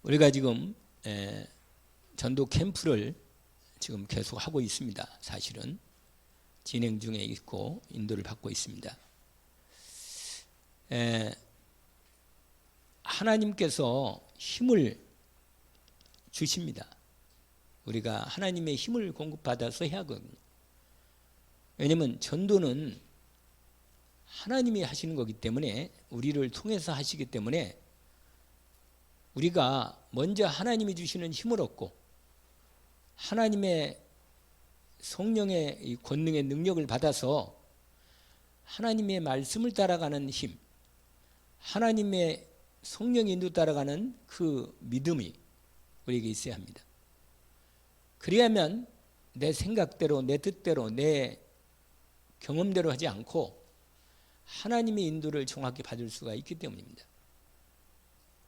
우리가 지금 전도 캠프를 지금 계속 하고 있습니다. 사실은 진행 중에 있고 인도를 받고 있습니다. 하나님께서 힘을 주십니다. 우리가 하나님의 힘을 공급받아서 해야 하거든요. 왜냐하면 전도는 하나님이 하시는 거기 때문에, 우리를 통해서 하시기 때문에 우리가 먼저 하나님이 주시는 힘을 얻고 하나님의 성령의 이 권능의 능력을 받아서 하나님의 말씀을 따라가는 힘, 하나님의 성령의 인도 따라가는 그 믿음이 우리에게 있어야 합니다. 그래야만 내 생각대로, 내 뜻대로, 내 경험대로 하지 않고 하나님의 인도를 정확히 받을 수가 있기 때문입니다.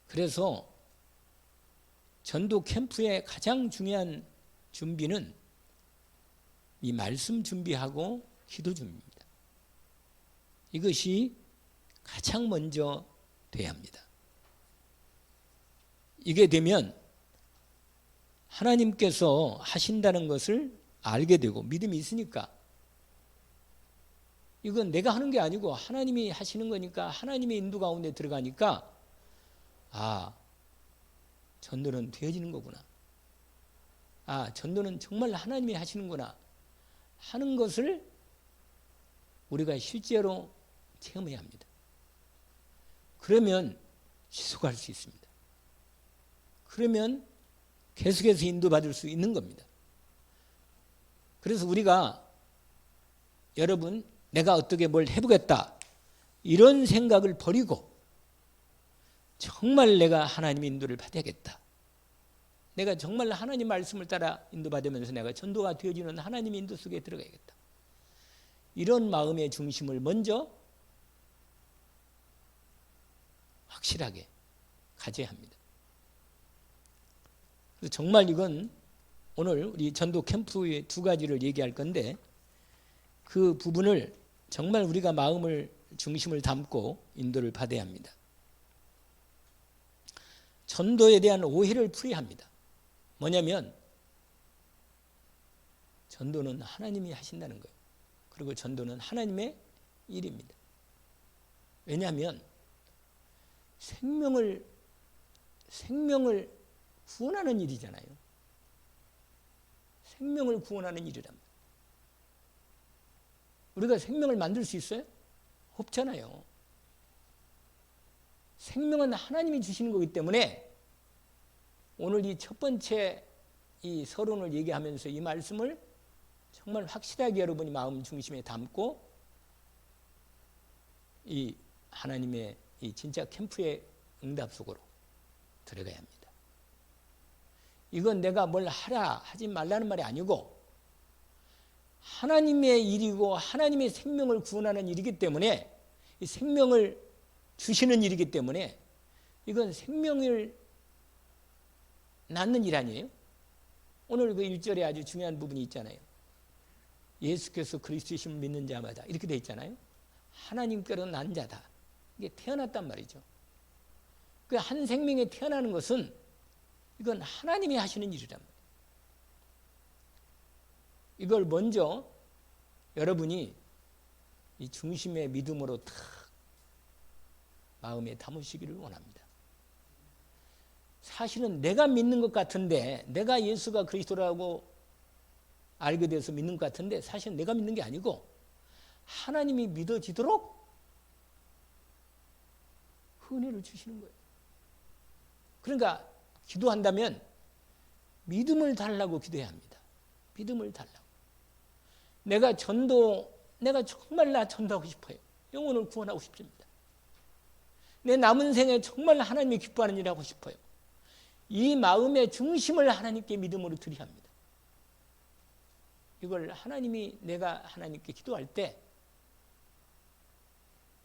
그래서 전도 캠프의 가장 중요한 준비는 이 말씀 준비하고 기도 준비입니다. 이것이 가장 먼저 돼야 합니다. 이게 되면 하나님께서 하신다는 것을 알게 되고 믿음이 있으니까, 이건 내가 하는 게 아니고 하나님이 하시는 거니까, 하나님의 인도 가운데 들어가니까 전도는 되어지는 거구나, 전도는 정말 하나님이 하시는구나 하는 것을 우리가 실제로 체험해야 합니다. 그러면 지속할 수 있습니다. 그러면 계속해서 인도받을 수 있는 겁니다. 그래서 우리가, 여러분, 내가 어떻게 뭘 해보겠다 이런 생각을 버리고 정말 내가 하나님의 인도를 받아야겠다, 내가 정말 하나님 말씀을 따라 인도받으면서 내가 전도가 되어지는 하나님의 인도 속에 들어가야겠다, 이런 마음의 중심을 먼저 확실하게 가져야 합니다. 그래서 정말 이건 오늘 우리 전도 캠프의 두 가지를 얘기할 건데, 그 부분을 정말 우리가 마음을 중심을 담고 인도를 받아야 합니다. 전도에 대한 오해를 풀어야 합니다. 뭐냐면 전도는 하나님이 하신다는 거예요. 그리고 전도는 하나님의 일입니다. 왜냐하면 생명을 구원하는 일이잖아요. 생명을 구원하는 일이란 말이에요. 우리가 생명을 만들 수 있어요? 없잖아요. 생명은 하나님이 주시는 거기 때문에 오늘 이 첫 번째 이 서론을 얘기하면서 이 말씀을 정말 확실하게 여러분이 마음 중심에 담고 이 하나님의 이 진짜 캠프의 응답 속으로 들어가야 합니다. 이건 내가 뭘 하지 말라는 말이 아니고 하나님의 일이고 하나님의 생명을 구원하는 일이기 때문에, 이 생명을 주시는 일이기 때문에 이건 생명을 낳는 일 아니에요? 오늘 그 1절에 아주 중요한 부분이 있잖아요. 예수께서 그리스도이심을 믿는 자마다 이렇게 돼 있잖아요. 하나님께로 난 자다. 이게 태어났단 말이죠. 그 한 생명에 태어나는 것은 이건 하나님이 하시는 일이란 말이에요. 이걸 먼저 여러분이 이 중심의 믿음으로 탁 마음에 담으시기를 원합니다. 사실은 내가 믿는 것 같은데, 내가 예수가 그리스도라고 알게 돼서 믿는 것 같은데, 사실은 내가 믿는 게 아니고 하나님이 믿어지도록 은혜를 주시는 거예요. 그러니까 기도한다면 믿음을 달라고 기도해야 합니다. 믿음을 달라고. 내가 정말 나 전도하고 싶어요. 영혼을 구원하고 싶습니다. 내 남은 생에 정말 하나님이 기뻐하는 일을 하고 싶어요. 이 마음의 중심을 하나님께 믿음으로 드려야 합니다. 이걸 내가 하나님께 기도할 때,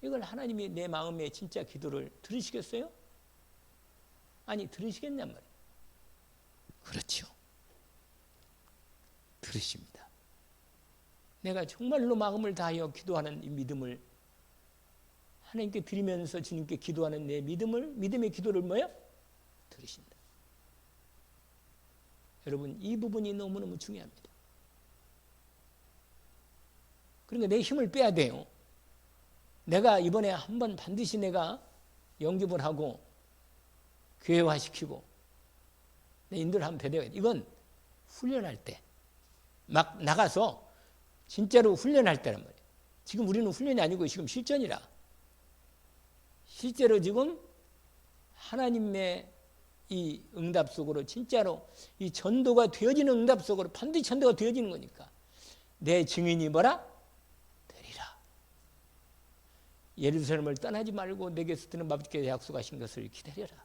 이걸 하나님이 내 마음의 진짜 기도를 들으시겠어요? 아니, 들으시겠냔 말이에요. 그렇죠. 들으십니다. 내가 정말로 마음을 다하여 기도하는 이 믿음을 하나님께 드리면서 주님께 기도하는 내 믿음의 기도를 뭐예요? 들으신다. 여러분, 이 부분이 너무너무 중요합니다. 그러니까 내 힘을 빼야 돼요. 내가 이번에 한번 반드시 내가 영접을 하고 교회화시키고 내 인도를 한번 배워야 돼. 이건 훈련할 때, 막 나가서 진짜로 훈련할 때란 말이에요. 지금 우리는 훈련이 아니고 지금 실전이라. 실제로 지금 하나님의 이 응답 속으로 진짜로 이 전도가 되어지는 응답 속으로 반드시 전도가 되어지는 거니까 내 증인이 뭐라? 되리라. 예루살렘을 떠나지 말고 내게서 드는 아버지께서 약속하신 것을 기다려라.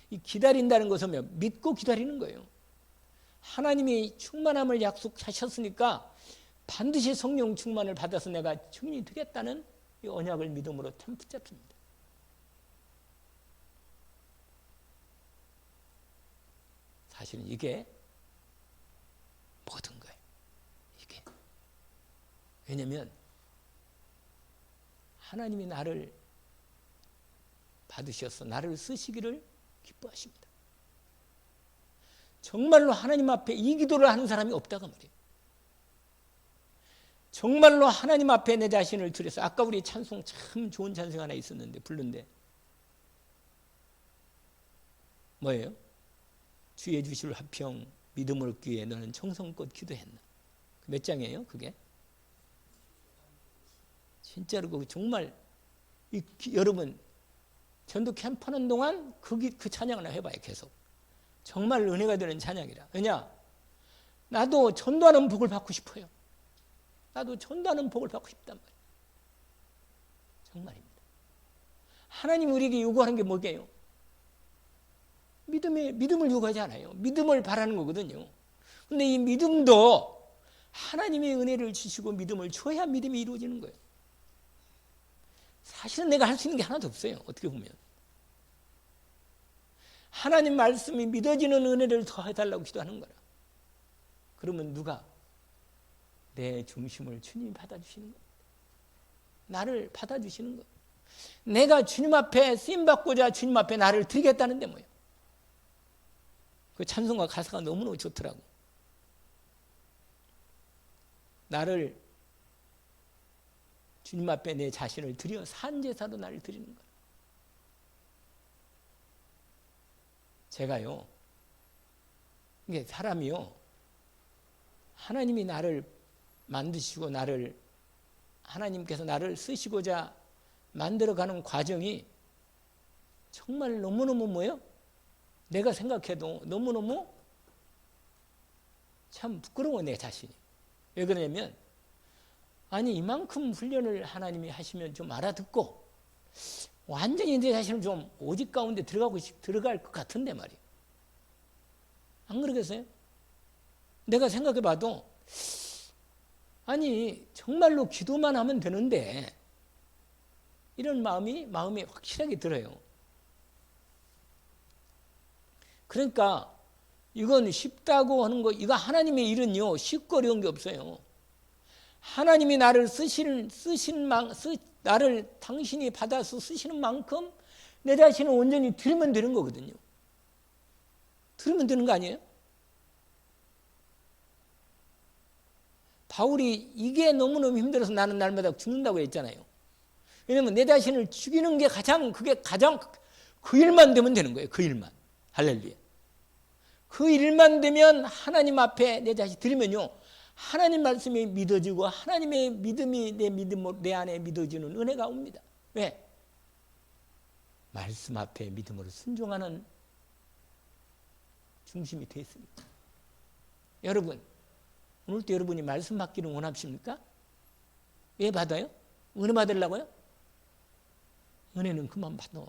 이 기다린다는 것은 믿고 기다리는 거예요. 하나님이 충만함을 약속하셨으니까 반드시 성령 충만을 받아서 내가 증인이 되겠다는 이 언약을 믿음으로 참 붙잡습니다. 사실은 이게 모든 거예요. 이게. 왜냐하면 하나님이 나를 받으셔서 나를 쓰시기를 기뻐하십니다. 정말로 하나님 앞에 이 기도를 하는 사람이 없다고 말이에요. 정말로 하나님 앞에 내 자신을 드려서, 아까 우리 찬송 참 좋은 찬송 하나 있었는데 부르는데 뭐예요? 주의 주실 화평 믿음을 얻기 위해 너는 정성껏 기도했나. 몇 장이에요 그게? 진짜로 그 정말 여러분 전도 캠프 하는 동안 그 찬양을 해봐요. 계속 정말 은혜가 되는 찬양이라. 왜냐? 나도 전도하는 복을 받고 싶어요. 나도 전도하는 복을 받고 싶단 말이에요. 정말입니다. 하나님 우리에게 요구하는 게 뭐게요? 믿음을 요구하지 않아요. 믿음을 바라는 거거든요. 근데 이 믿음도 하나님의 은혜를 주시고 믿음을 줘야 믿음이 이루어지는 거예요. 사실은 내가 할 수 있는 게 하나도 없어요. 어떻게 보면. 하나님 말씀이 믿어지는 은혜를 더 해달라고 기도하는 거라. 그러면 누가? 내 중심을 주님이 받아주시는 거예요. 나를 받아주시는 거예요. 내가 주님 앞에 쓰임받고자 주님 앞에 나를 드리겠다는데 뭐예요? 그 찬송가 가사가 너무너무 좋더라고. 나를 주님 앞에 내 자신을 드려 산제사로 나를 드리는 거예요. 제가요, 이게 사람이요, 하나님이 나를 만드시고 하나님께서 나를 쓰시고자 만들어가는 과정이 정말 너무너무 뭐예요? 내가 생각해도 너무너무 참 부끄러워 내 자신이. 왜 그러냐면 아니 이만큼 훈련을 하나님이 하시면 좀 알아듣고 완전히 내 자신을 좀 오직 가운데 들어갈 것 같은데 말이에요. 안 그러겠어요? 내가 생각해봐도 아니 정말로 기도만 하면 되는데 이런 마음이 확실하게 들어요. 그러니까 이건 쉽다고 하는 거, 이거 하나님의 일은요 쉽고 어려운 게 없어요. 하나님이 나를 나를 당신이 받아서 쓰시는 만큼 내 자신을 온전히 드리면 되는 거거든요. 드리면 되는 거 아니에요? 바울이 이게 너무너무 힘들어서 나는 날마다 죽는다고 했잖아요. 왜냐면 내 자신을 죽이는 게 그게 가장 그 일만 되면 되는 거예요. 그 일만. 할렐루야. 그 일만 되면 하나님 앞에 내 자신 드리면요, 하나님 말씀이 믿어지고 하나님의 믿음이 내 안에 믿어지는 은혜가 옵니다. 왜? 말씀 앞에 믿음으로 순종하는 중심이 되어 있습니다. 여러분, 오늘도 여러분이 말씀 받기를 원하십니까? 왜 받아요? 은혜 받으려고요? 은혜는 그만 받아.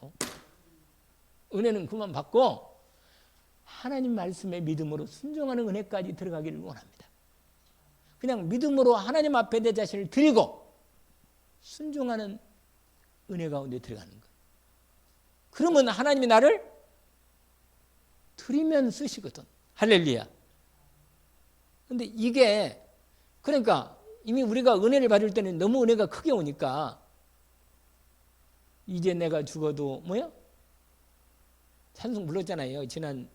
은혜는 그만 받고 하나님 말씀에 믿음으로 순종하는 은혜까지 들어가기를 원합니다. 그냥 믿음으로 하나님 앞에 내 자신을 드리고 순종하는 은혜 가운데 들어가는 거예요. 그러면 하나님이 나를 드리면 쓰시거든. 할렐루야. 근데 이게 그러니까 이미 우리가 은혜를 받을 때는 너무 은혜가 크게 오니까 이제 내가 죽어도 뭐야? 찬송 불렀잖아요. 지난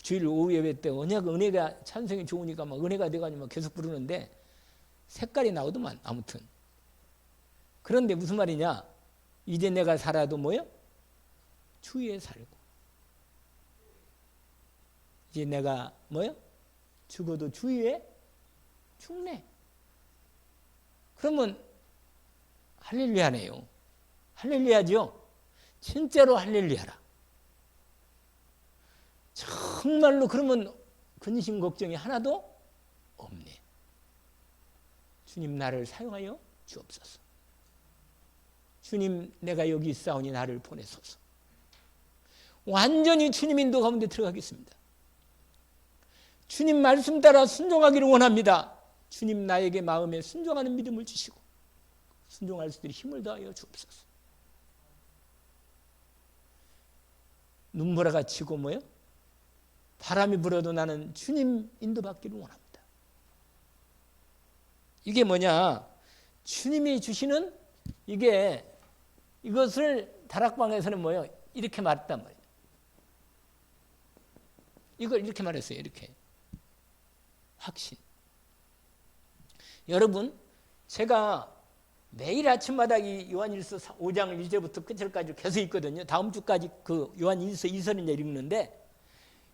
주일 오후 예배 때 은혜가 찬송이 좋으니까 막 은혜가 돼가지고 막 계속 부르는데 색깔이 나오더만 아무튼. 그런데 무슨 말이냐? 이제 내가 살아도 뭐요? 주위에 살고. 이제 내가 뭐요? 죽어도 주위에 죽네. 그러면 할렐루야네요. 할렐루야죠. 진짜로 할렐루야라. 정말로 그러면 근심 걱정이 하나도 없네. 주님 나를 사용하여 주옵소서. 주님 내가 여기 있사오니 나를 보내소서. 완전히 주님 인도 가운데 들어가겠습니다. 주님 말씀 따라 순종하기를 원합니다. 주님 나에게 마음에 순종하는 믿음을 주시고 순종할 수 있도록 힘을 더하여 주옵소서. 눈보라가 치고 뭐요? 바람이 불어도 나는 주님 인도받기를 원합니다. 이게 뭐냐? 주님이 주시는 이것을 다락방에서는 뭐요? 이렇게 말했단 말이에요. 이걸 이렇게 말했어요. 이렇게. 확신. 여러분, 제가 매일 아침마다 이 요한일서 5장 1절부터 끝절까지 계속 읽거든요. 다음 주까지 그 요한일서 2설을 읽는데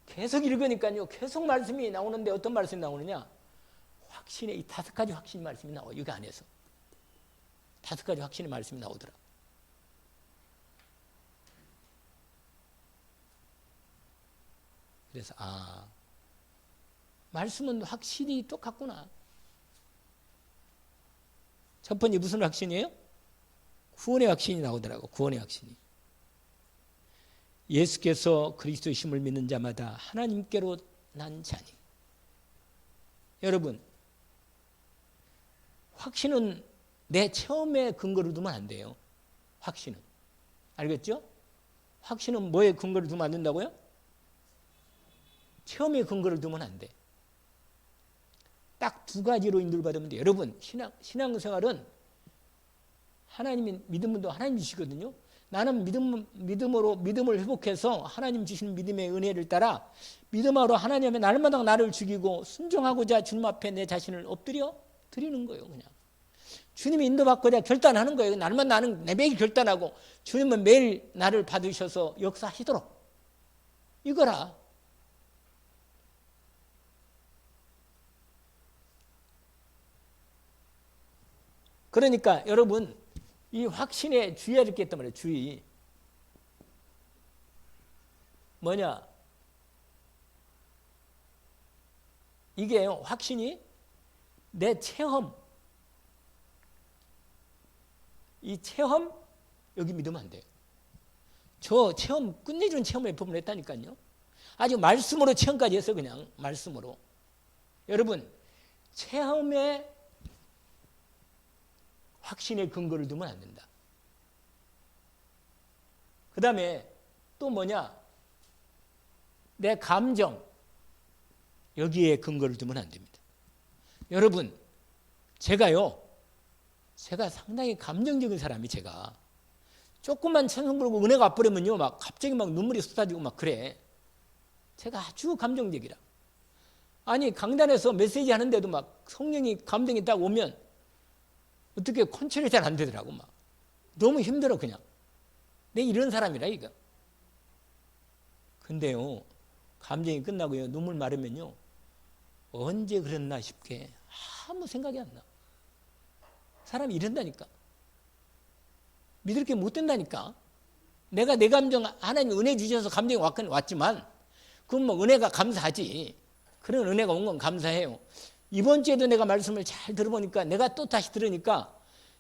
계속 읽으니까요. 계속 말씀이 나오는데 어떤 말씀이 나오느냐? 확신의 이 5가지 확신 말씀이 나와요. 여기 안에서. 5가지 확신의 말씀이 나오더라. 그래서 말씀은 확실히 똑같구나. 첫 번째 무슨 확신이에요? 구원의 확신이 나오더라고. 구원의 확신이. 예수께서 그리스도이심을 믿는 자마다 하나님께로 난 자니. 여러분, 확신은 내 체험에 근거를 두면 안 돼요. 확신은. 알겠죠? 확신은 뭐에 근거를 두면 안 된다고요? 체험에 근거를 두면 안 돼. 딱 2가지로 인도를 받으면 돼요. 여러분, 신앙생활은 하나님이 믿음도 하나님 주시거든요. 나는 믿음을 회복해서 하나님 주시는 믿음의 은혜를 따라 믿음으로 하나님의 날마다 나를 죽이고 순종하고자 주님 앞에 내 자신을 엎드려 드리는 거예요. 그냥 주님이 인도받고자 결단하는 거예요. 날마다 나는 내 매일 결단하고 주님은 매일 나를 받으셔서 역사하시도록. 이거라. 그러니까 여러분, 이 확신에 주의해야 될 게 있단 말이에요. 주의. 뭐냐? 이게 확신이 내 체험, 이 체험 여기 믿으면 안 돼요. 저 체험, 끝내주는 체험을 몇 번 했다니까요. 아주 말씀으로 체험까지 했어요. 그냥 말씀으로. 여러분, 체험에 확신의 근거를 두면 안 된다. 그 다음에 또 뭐냐? 내 감정, 여기에 근거를 두면 안 됩니다. 여러분, 제가 상당히 감정적인 사람이 제가 조금만 찬송 부르고 은혜가 와버리면요, 막 갑자기 막 눈물이 쏟아지고 막 그래. 제가 아주 감정적이라. 아니, 강단에서 메시지 하는데도 막 성령이 감정이 딱 오면 어떻게 컨트롤이 잘 안 되더라고. 막 너무 힘들어. 그냥 내 이런 사람이라 이거. 근데요, 감정이 끝나고요, 눈물 마르면요, 언제 그랬나 싶게 아무 생각이 안 나. 사람이 이런다니까. 믿을 게 못 된다니까. 내가 내 감정, 하나님 은혜 주셔서 감정이 왔지만 그건 뭐 은혜가 감사하지. 그런 은혜가 온 건 감사해요. 이번 주에도 내가 말씀을 잘 들어보니까, 내가 또 다시 들으니까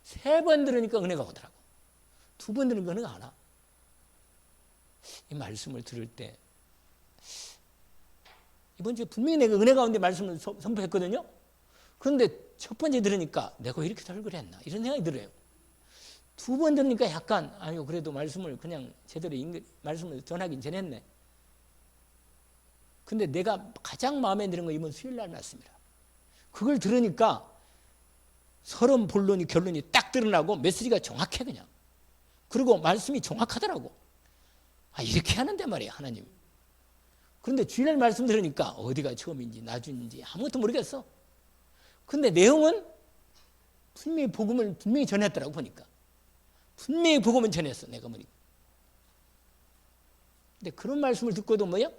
3번 들으니까 은혜가 오더라고. 2번 들으니까 은혜가 안 와. 이 말씀을 들을 때 이번 주에 분명히 내가 은혜 가운데 말씀을 선포했거든요. 그런데 첫 번째 들으니까 내가 왜 이렇게 설교를 했나 이런 생각이 들어요. 2번 들으니까 약간 그래도 말씀을 그냥 제대로 말씀을 전하긴 전했네. 근데 내가 가장 마음에 드는 건 이번 수요일 날 말씀이라. 그걸 들으니까 서론, 본론이, 결론이 딱 드러나고 메시지가 정확해 그냥. 그리고 말씀이 정확하더라고. 이렇게 하는데 말이야 하나님. 그런데 주일날 말씀 들으니까 어디가 처음인지 나중인지 아무것도 모르겠어. 근데 내용은 분명히 복음을 분명히 전했더라고 보니까. 분명히 복음은 전했어 내가 보니까. 근데 그런 말씀을 듣고도 뭐야?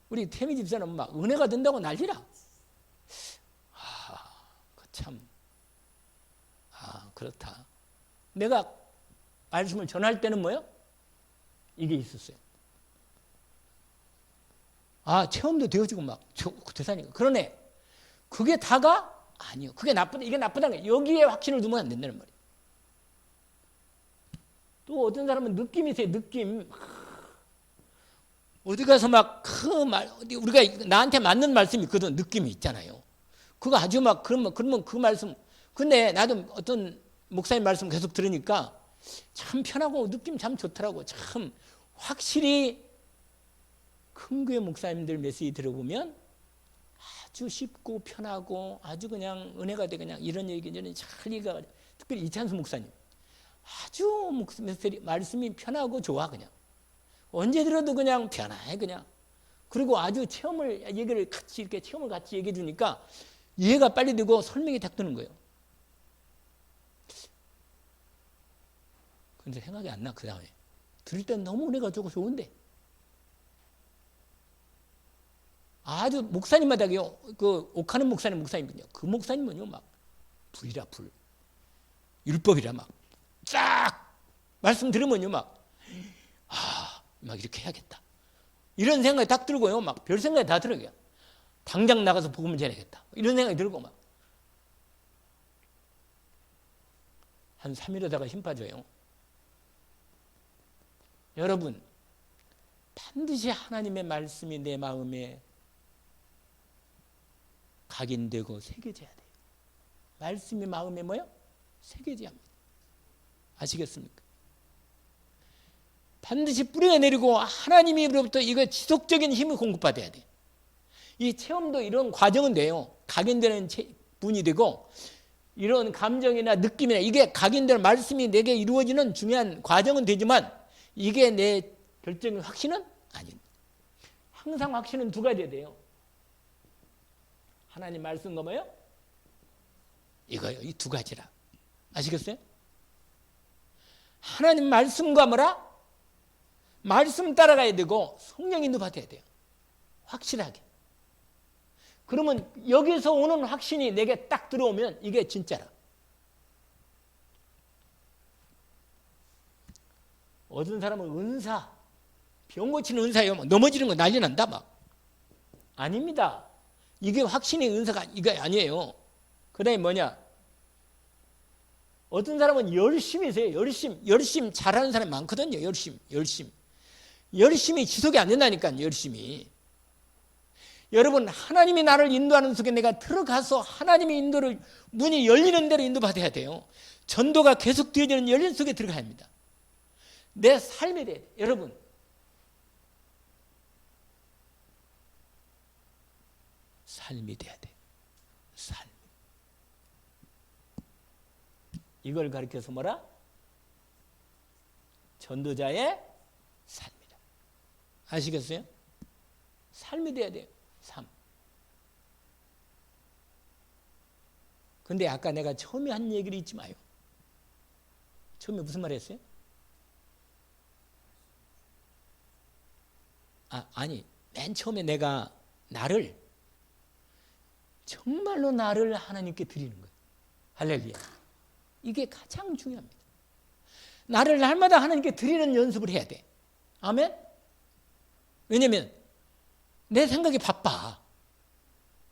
우리 태미 집사는 막 은혜가 된다고 난리라. 그렇다. 내가 말씀을 전할 때는 뭐요? 이게 있었어요. 체험도 되어지고 막 대단하니까. 그러네. 그게 다가 아니요. 그게 나쁘다. 이게 나쁘다는 거예요. 여기에 확신을 두면 안 된다는 말이에요. 또 어떤 사람은 느낌이 있어요. 느낌. 어디 가서 막 우리가 나한테 맞는 말씀이 있거든. 느낌이 있잖아요. 그거 아주 막 그러면 그 말씀. 근데 나도 어떤 목사님 말씀 계속 들으니까 참 편하고 느낌 참 좋더라고. 참 확실히 큰 교회 목사님들 메시지 들어보면 아주 쉽고 편하고 아주 그냥 은혜가 돼. 그냥 이런 얘기 저는 잘 이해가. 특별히 이찬수 목사님 아주 말씀이 편하고 좋아. 그냥 언제 들어도 그냥 편해. 그냥 그리고 아주 얘기를 같이 이렇게 체험을 같이 얘기해 주니까 이해가 빨리 되고 설명이 딱 되는 거예요. 근데 생각이 안 나. 그 다음에 들을 땐 너무 은혜가 좋은데 아주 목사님마다요. 그 옥하는 목사님은요. 그 목사님은요 막 불이라 불, 율법이라 막 쫙 말씀 들으면요 막 이렇게 해야겠다. 이런 생각이 딱 들고요. 막 별 생각이 다 들어요. 당장 나가서 복음을 전해야겠다. 이런 생각이 들고 막 한 3일 하다가 힘 빠져요. 여러분 반드시 하나님의 말씀이 내 마음에 각인되고 새겨져야 돼요. 말씀이 마음에 뭐요? 새겨져야 합니다. 아시겠습니까? 반드시 뿌리가 내리고 하나님으로부터 이거 지속적인 힘을 공급받아야 돼요. 이 체험도 이런 과정은 돼요. 각인되는 분이 되고 이런 감정이나 느낌이나 이게 각인되는 말씀이 내게 이루어지는 중요한 과정은 되지만 이게 내 결정의 확신은 아닙니다. 항상 확신은 두 가지야 돼요. 하나님 말씀과 뭐요? 이거요. 이 두 가지라. 아시겠어요? 하나님 말씀과 뭐라? 말씀 따라가야 되고 성령 인도 받아야 돼요. 확실하게. 그러면 여기서 오는 확신이 내게 딱 들어오면 이게 진짜라. 어떤 사람은 은사, 병 고치는 은사예요. 막 넘어지는 거 난리 난다 막. 아닙니다. 이게 확신의 은사가 이거 아니에요. 그 다음에 뭐냐? 어떤 사람은 열심히 세요. 열심 잘하는 사람이 많거든요. 열심이 지속이 안 된다니까요. 열심히. 여러분 하나님이 나를 인도하는 속에 내가 들어가서 하나님의 인도를 문이 열리는 대로 인도받아야 돼요. 전도가 계속 되어지는 열린 속에 들어가야 합니다. 내 삶에 대해 여러분 삶이 돼야 돼. 삶. 이걸 가리켜서 뭐라? 전도자의 삶이다. 아시겠어요? 삶이 돼야 돼요. 삶. 근데 아까 내가 처음에 한 얘기를 잊지 마요. 처음에 무슨 말 했어요? 아니, 맨 처음에 내가 정말로 나를 하나님께 드리는 거예요. 할렐루야. 이게 가장 중요합니다. 나를 날마다 하나님께 드리는 연습을 해야 돼. 아멘? 왜냐면 내 생각이 바빠.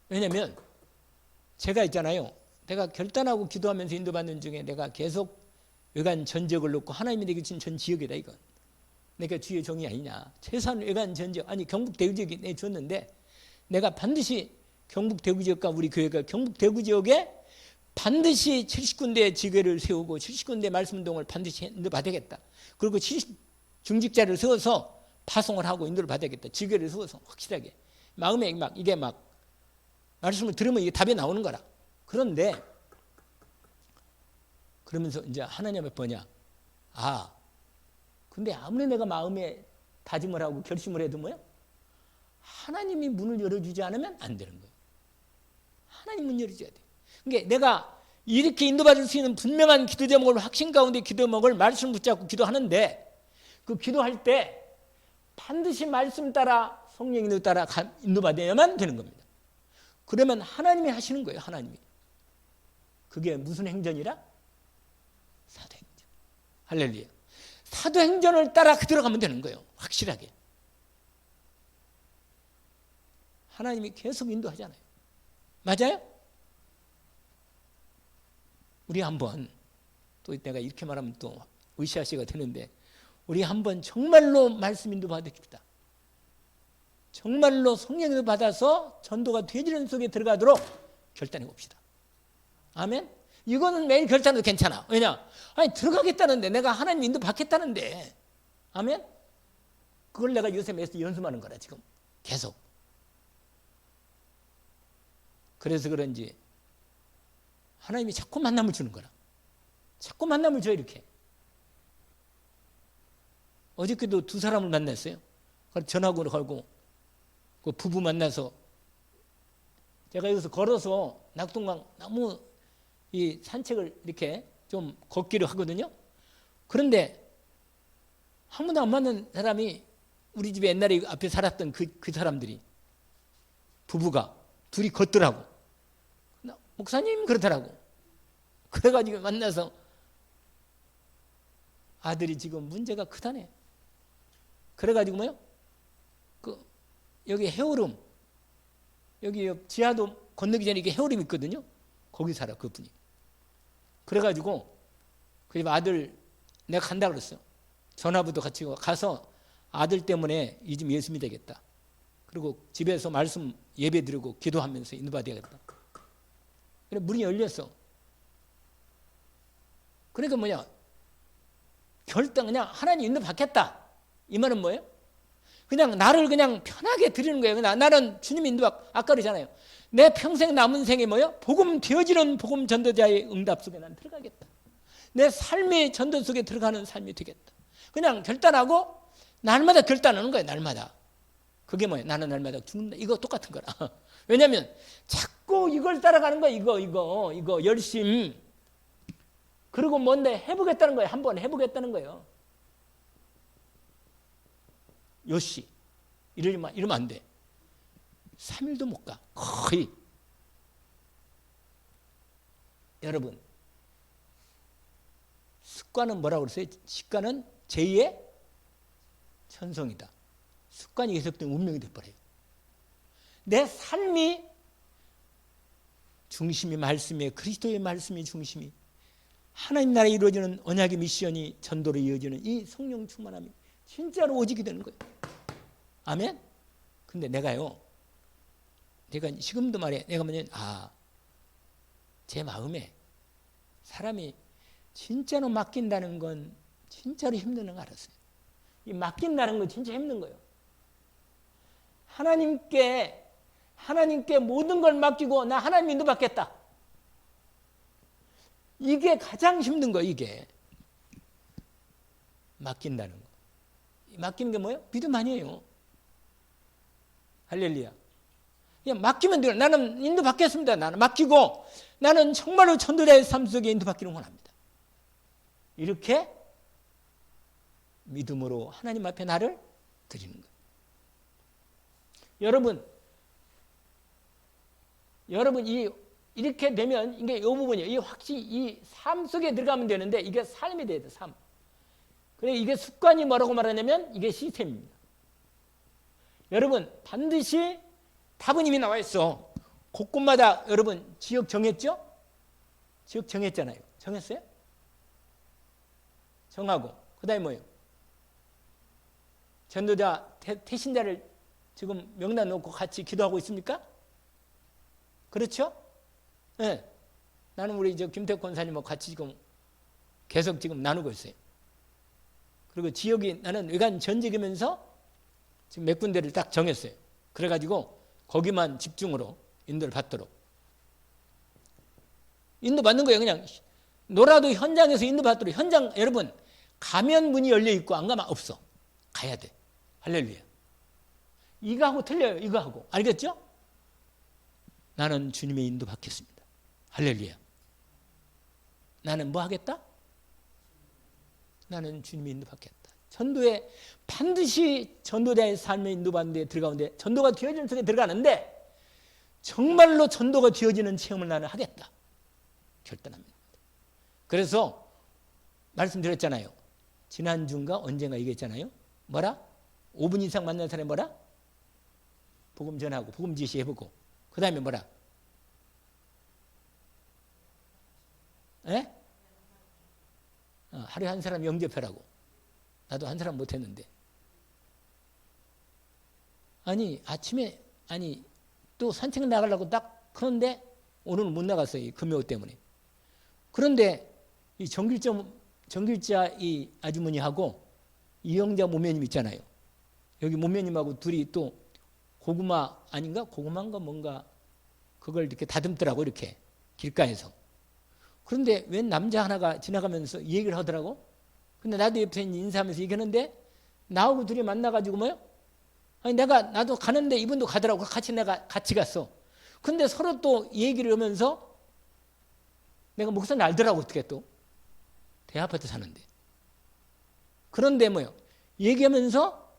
왜냐면 제가 있잖아요. 내가 결단하고 기도하면서 인도받는 중에 내가 계속 외관 전적을 놓고 하나님이 내게 주신 전 지역이다 이건. 내가 주의 종이 아니냐. 최소한 외관 전적, 아니 경북 대구 지역이 내 줬는데 내가 반드시 경북 대구 지역과 우리 교회가 경북 대구 지역에 반드시 70군데 지교를 세우고 70군데 말씀운동을 반드시 인도받아야겠다. 그리고 70 중직자를 세워서 파송을 하고 인도를 받아야겠다. 지교를 세워서 확실하게. 마음에 이게 말씀을 들으면 이게 답이 나오는 거라. 그런데 그러면서 이제 하나님 앞에 뭐냐. 근데 아무리 내가 마음에 다짐을 하고 결심을 해도 뭐야? 하나님이 문을 열어주지 않으면 안 되는 거예요. 하나님 문 열어줘야 돼요. 그러니까 내가 이렇게 인도받을 수 있는 분명한 기도 제목을 확신 가운데 기도 제목을 말씀 붙잡고 기도하는데 그 기도할 때 반드시 말씀 따라 성령 인도 따라 인도받아야만 되는 겁니다. 그러면 하나님이 하시는 거예요. 하나님이. 그게 무슨 행전이라? 사도행전. 할렐루야. 사도행전을 따라 그대로 가면 되는 거예요. 확실하게. 하나님이 계속 인도하잖아요. 맞아요? 우리 한번 또 내가 이렇게 말하면 또 으쌰으쌰가 되는데 우리 한번 정말로 말씀 인도 받읍시다. 정말로 성령을 받아서 전도가 되지는 속에 들어가도록 결단해 봅시다. 아멘? 이거는 매일 결단해도 괜찮아. 왜냐? 아니 들어가겠다는데 내가 하나님 인도 받겠다는데. 아멘? 그걸 내가 요새 매일 연습하는 거라 지금 계속. 그래서 그런지 하나님이 자꾸 만남을 주는 거라. 자꾸 만남을 줘 이렇게. 어저께도 두 사람을 만났어요. 전화번호 걸고 그 부부 만나서 제가 여기서 걸어서 낙동강 나무 이 산책을 이렇게 좀 걷기로 하거든요. 그런데 한 번도 안 만난 사람이 우리 집에 옛날에 앞에 살았던 그 사람들이 부부가 둘이 걷더라고. 목사님 그러더라고. 그래가지고 만나서 아들이 지금 문제가 크다네. 그래가지고 뭐요? 여기 해오름 여기 지하도 건너기 전에 이게 해오름 있거든요. 거기 살아 그분이. 그래가지고 그 집 아들 내가 간다 그랬어. 전화부터 같이 가서 아들 때문에 이 집 예수 믿어야겠다. 그리고 집에서 말씀 예배 드리고 기도하면서 인도받아야겠다. 그래 문이 열렸어. 그러니까 뭐냐? 결단 그냥 하나님 인도 받겠다. 이 말은 뭐예요? 그냥 나를 그냥 편하게 드리는 거예요. 그냥 나는 주님 인도 아까 그러잖아요. 내 평생 남은 생에 뭐예요? 복음 되어지는 복음 전도자의 응답 속에 난 들어가겠다. 내 삶의 전도 속에 들어가는 삶이 되겠다. 그냥 결단하고 날마다 결단하는 거예요. 날마다. 그게 뭐예요? 나는 날마다 죽는다. 이거 똑같은 거라. 왜냐하면 자꾸 이걸 따라가는 거야. 이거 열심. 그리고 뭔데 해보겠다는 거예요. 한번 해보겠다는 거예요. 요시 이러면 안 돼. 3일도 못 가. 거의. 여러분 습관은 뭐라고 그랬어요? 습관은 제2의 천성이다. 습관이 계속되면 운명이 돼버려요. 내 삶이 중심이 말씀이에요. 그리스도의 말씀이 중심이. 하나님 나라에 이루어지는 언약의 미션이 전도로 이어지는 이 성령 충만함이 진짜로 오직이 되는 거예요. 아멘? 근데 내가 지금도 말해. 내가 뭐냐면 제 마음에 사람이 진짜로 맡긴다는 건 진짜로 힘든 거 알았어요. 이 맡긴다는 건 진짜 힘든 거예요. 하나님께 모든 걸 맡기고 나 하나님 인도 받겠다. 이게 가장 힘든 거예요. 이게 맡긴다는 거. 맡기는 게 뭐예요? 믿음 아니에요. 할렐루야. 그냥 맡기면 돼요. 나는 인도 받겠습니다. 나는 맡기고 나는 정말로 전도자의 삶 속에 인도 받기를 원합니다. 이렇게 믿음으로 하나님 앞에 나를 드리는 거예요. 여러분 이렇게 되면 이게 이 부분이에요. 이 확실히 이 삶 속에 들어가면 되는데 이게 삶이 돼야 돼. 삶. 그래 이게 습관이 뭐라고 말하냐면 이게 시스템입니다. 여러분 반드시 답은 이미 나와 있어. 곳곳마다 여러분 지역 정했죠? 지역 정했잖아요. 정했어요? 정하고 그 다음에 뭐예요? 전도자 태신자를 지금 명단 놓고 같이 기도하고 있습니까? 그렇죠? 네. 나는 우리 김태국 권사님하고 같이 지금 계속 지금 나누고 있어요. 그리고 지역이 나는 외관 전직이면서 지금 몇 군데를 딱 정했어요. 그래가지고 거기만 집중으로 인도를 받도록. 인도 받는 거예요. 그냥 놀아도 현장에서 인도 받도록. 현장 여러분 가면 문이 열려 있고 안 가면 없어. 가야 돼. 할렐루야. 이거하고 틀려요. 이거하고. 알겠죠? 나는 주님의 인도 받겠습니다. 할렐루야. 나는 뭐 하겠다? 나는 주님의 인도 받겠다. 전도에 반드시 전도자의 삶의 인도받는 데 들어가는데 전도가 되어지는 속에 들어가는데 정말로 전도가 되어지는 체험을 나는 하겠다. 결단합니다. 그래서 말씀드렸잖아요. 지난주인가 언젠가 얘기했잖아요. 뭐라? 5분 이상 만난 사람이 뭐라? 복음 전하고 복음 지시해보고 그 다음에 뭐라? 에? 하루에 한 사람 영접하라고. 나도 한 사람 못했는데. 아니 아침에 또 산책 나가려고 딱 그런데 오늘은 못 나갔어요. 이 금요 때문에. 그런데 이 정길자 이 아주머니하고 이영자 모매님 있잖아요. 여기 모매님하고 둘이 또 고구마 아닌가? 고구마인가 뭔가 그걸 이렇게 다듬더라고 이렇게 길가에서. 그런데 웬 남자 하나가 지나가면서 이 얘기를 하더라고. 근데 나도 옆에 인사하면서 얘기하는데 나하고 둘이 만나가지고 뭐요? 아니 나도 가는데 이분도 가더라고. 같이 갔어. 근데 서로 또 얘기를 하면서 내가 목소리 알더라고. 어떻게 또 대아파트 사는데. 그런데 뭐요? 얘기하면서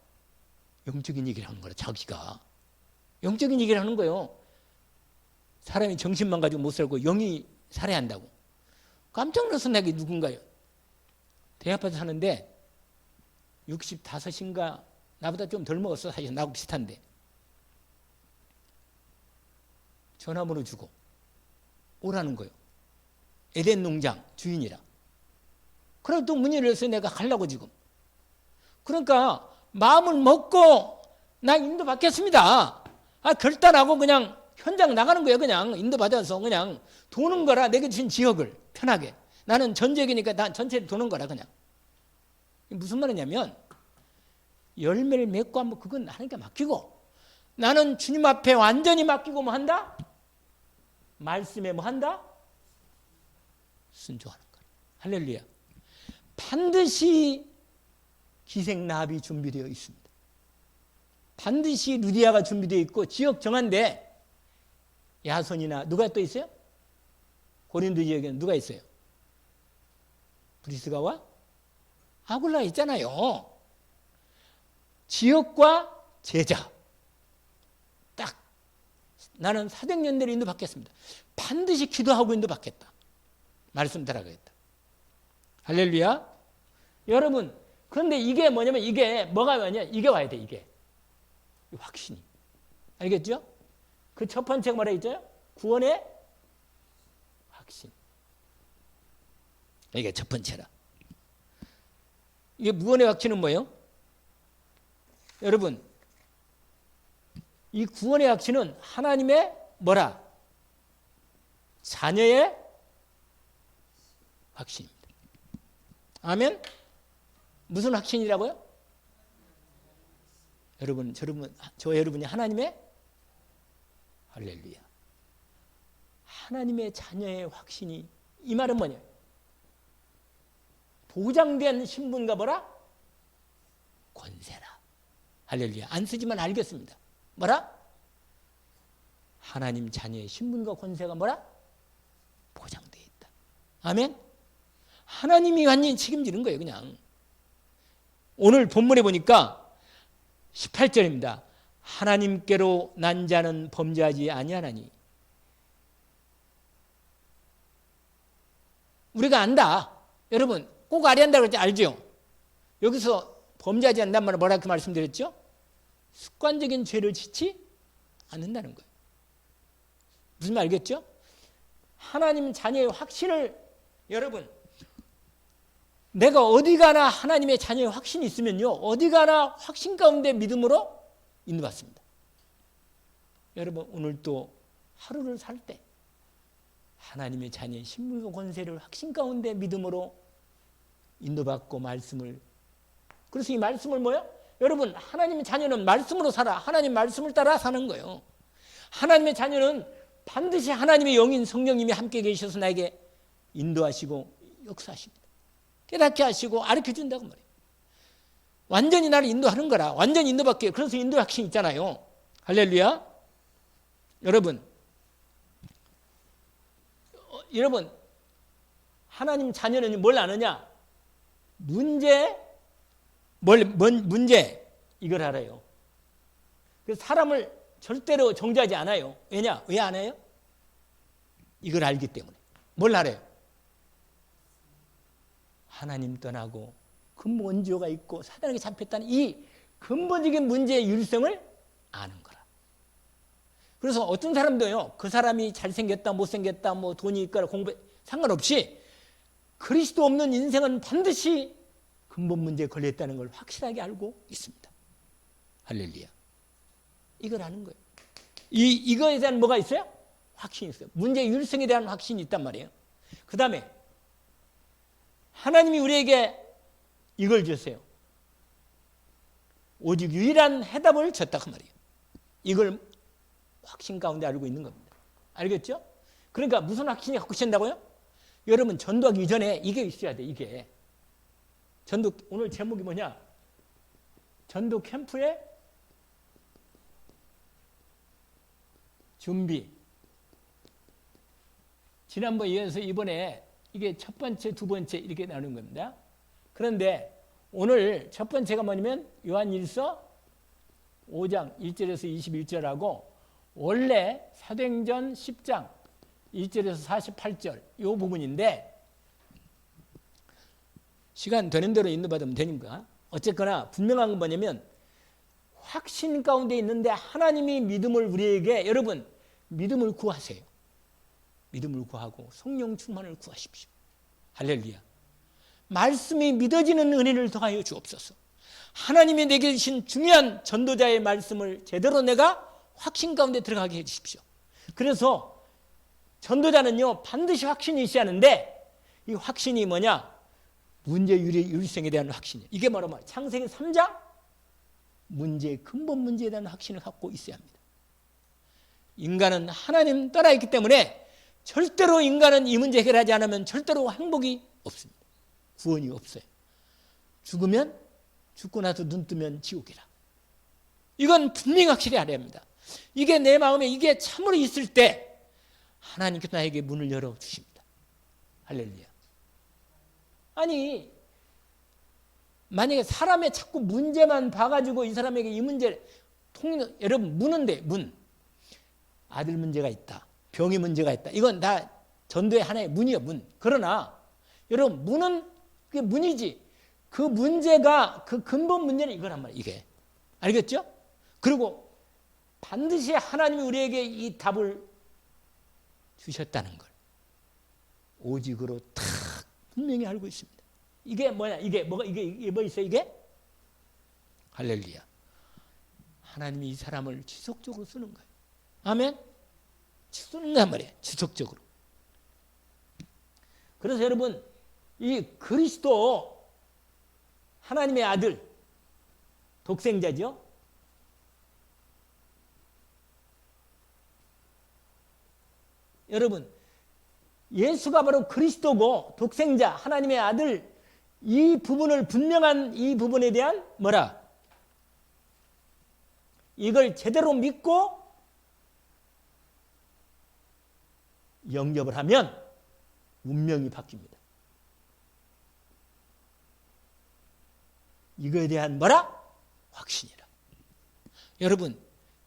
영적인 얘기를 하는 거라. 자기가 영적인 얘기를 하는 거예요. 사람이 정신만 가지고 못 살고 영이 살아야 한다고. 깜짝 놀라서 내가 누군가요? 대아파트 사는데 65인가 나보다 좀 덜 먹었어. 사실 나하고 비슷한데. 전화번호 주고 오라는 거예요. 에덴 농장 주인이라. 그래도 또 문의를 해서 내가 가려고 지금. 그러니까 마음을 먹고 나 인도 받겠습니다. 결단하고 그냥 현장 나가는 거예요. 그냥 인도 받아서 그냥 도는 거라. 내게 주신 지역을 편하게. 나는 전적이니까 난 전체를 도는 거라 그냥. 무슨 말이냐면 열매를 맺고 한번 그건 하나님께 맡기고 나는 주님 앞에 완전히 맡기고 뭐 한다? 말씀에 뭐 한다? 순종하는 거라. 할렐루야. 반드시 기생나합이 준비되어 있습니다. 반드시 루디아가 준비되어 있고 지역 정한데 야손이나 누가 또 있어요? 고린도 지역에는 누가 있어요? 브리스가와 아굴라 있잖아요. 지역과 제자. 딱 나는 사도행전대로 인도받겠습니다. 반드시 기도하고 인도받겠다. 말씀 따라가겠다. 할렐루야. 여러분 그런데 이게 뭐냐면 이게 뭐가 뭐냐? 이게 와야 돼. 이게 확신이. 알겠죠? 그 첫 번째가 뭐라 했죠? 구원의 확신. 이게 첫 번째라. 이게 구원의 확신은 뭐예요? 여러분 이 구원의 확신은 하나님의 뭐라? 자녀의 확신입니다. 아멘? 무슨 확신이라고요? 저 여러분이 하나님의 할렐루야. 하나님의 자녀의 확신이 이 말은 뭐냐? 보장된 신분과 뭐라? 권세라. 할렐루야. 안 쓰지만 알겠습니다. 뭐라? 하나님 자녀의 신분과 권세가 뭐라? 보장되어 있다. 아멘? 하나님이 완전히 책임지는 거예요. 그냥. 오늘 본문에 보니까 18절입니다. 하나님께로 난 자는 범죄하지 아니하나니. 우리가 안다. 여러분 꼭 알아야 한다고 그랬지 알죠? 여기서 범죄하지 않는다는 말은 뭐라고 말씀드렸죠? 습관적인 죄를 짓지 않는다는 거예요. 무슨 말 알겠죠? 하나님 자녀의 확신을 여러분 내가 어디 가나 하나님의 자녀의 확신이 있으면요 어디 가나 확신 가운데 믿음으로 인도받습니다. 여러분 오늘 또 하루를 살 때 하나님의 자녀의 신분과 권세를 확신 가운데 믿음으로 인도받고 말씀을 그래서 이 말씀을 뭐요? 여러분 하나님의 자녀는 말씀으로 살아. 하나님 말씀을 따라 사는 거예요. 하나님의 자녀는 반드시 하나님의 영인 성령님이 함께 계셔서 나에게 인도하시고 역사하십니다. 깨닫게 하시고 가르쳐준다고 말해요. 완전히 나를 인도하는 거라. 완전히 인도받게. 그래서 인도 확신이 있잖아요. 할렐루야. 여러분 하나님 자녀는 뭘 아느냐? 문제 이걸 알아요. 그래서 사람을 절대로 정죄하지 않아요. 왜냐? 왜 안 해요? 이걸 알기 때문에. 뭘 알아요? 하나님 떠나고 근본주의가 있고 사단에게 잡혔다는 이 근본적인 문제의 유리성을 아는 거라. 그래서 어떤 사람도요, 그 사람이 잘생겼다 못생겼다 뭐 돈이 있거나 공부 상관없이 그리스도 없는 인생은 반드시 근본 문제에 걸렸다는 걸 확실하게 알고 있습니다. 할렐루야. 이걸 아는 거예요. 이거에 대한 뭐가 있어요? 확신이 있어요. 문제의 유리성에 대한 확신이 있단 말이에요. 그 다음에 하나님이 우리에게 이걸 주세요. 오직 유일한 해답을 줬다 그 말이에요. 이걸 확신 가운데 알고 있는 겁니다. 알겠죠? 그러니까 무슨 확신이 갖고 계신다고요? 여러분 전도하기 이전에 이게 있어야 돼. 이게 전도 오늘 제목이 뭐냐? 전도 캠프의 준비. 지난번 이어서 이번에 이게 첫 번째, 두 번째 이렇게 나누는 겁니다. 그런데 오늘 첫 번째가 뭐냐면 요한일서 5장 1절에서 21절하고 원래 사도행전 10장 1절에서 48절 이 부분인데 시간 되는 대로 인도받으면 되니까 어쨌거나 분명한 건 뭐냐면 확신 가운데 있는데 하나님이 믿음을 우리에게 여러분 믿음을 구하세요. 믿음을 구하고 성령 충만을 구하십시오. 할렐루야. 말씀이 믿어지는 은혜를 더하여 주옵소서. 하나님이 내게 주신 중요한 전도자의 말씀을 제대로 내가 확신 가운데 들어가게 해주십시오. 그래서 전도자는요 반드시 확신이 있어야 하는데 이 확신이 뭐냐? 문제 유리성에 대한 확신이에요. 이게 뭐라면 창세기 3장 문제의 근본 문제에 대한 확신을 갖고 있어야 합니다. 인간은 하나님 떠나 있기 때문에 절대로 인간은 이 문제 해결하지 않으면 절대로 행복이 없습니다. 구원이 없어요. 죽으면 죽고 나서 눈 뜨면 지옥이라. 이건 분명히 확실히 알아야 합니다. 이게 내 마음에 이게 참으로 있을 때 하나님께서 나에게 문을 열어주십니다. 할렐루야. 아니 만약에 사람의 자꾸 문제만 봐가지고 이 사람에게 이 문제를 여러분 문인데 문 아들 문제가 있다. 병의 문제가 있다. 이건 다 전도의 하나의 문이요 문. 그러나 여러분 문은 그게 문이지. 그 문제가 그 근본 문제는 이거란 말이에요. 이게 알겠죠? 그리고 반드시 하나님이 우리에게 이 답을 주셨다는 걸 오직으로 탁 분명히 알고 있습니다. 이게 뭐냐? 이게 뭐가 이게 뭐 있어요? 이게 할렐루야. 하나님이 이 사람을 지속적으로 쓰는 거예요. 아멘. 쓰는단 말이에요. 지속적으로. 그래서 여러분 이 그리스도 하나님의 아들 독생자죠. 여러분 예수가 바로 그리스도고 독생자 하나님의 아들 이 부분을 분명한 이 부분에 대한 뭐라? 이걸 제대로 믿고 영접을 하면 운명이 바뀝니다. 이거에 대한 뭐라? 확신이라. 여러분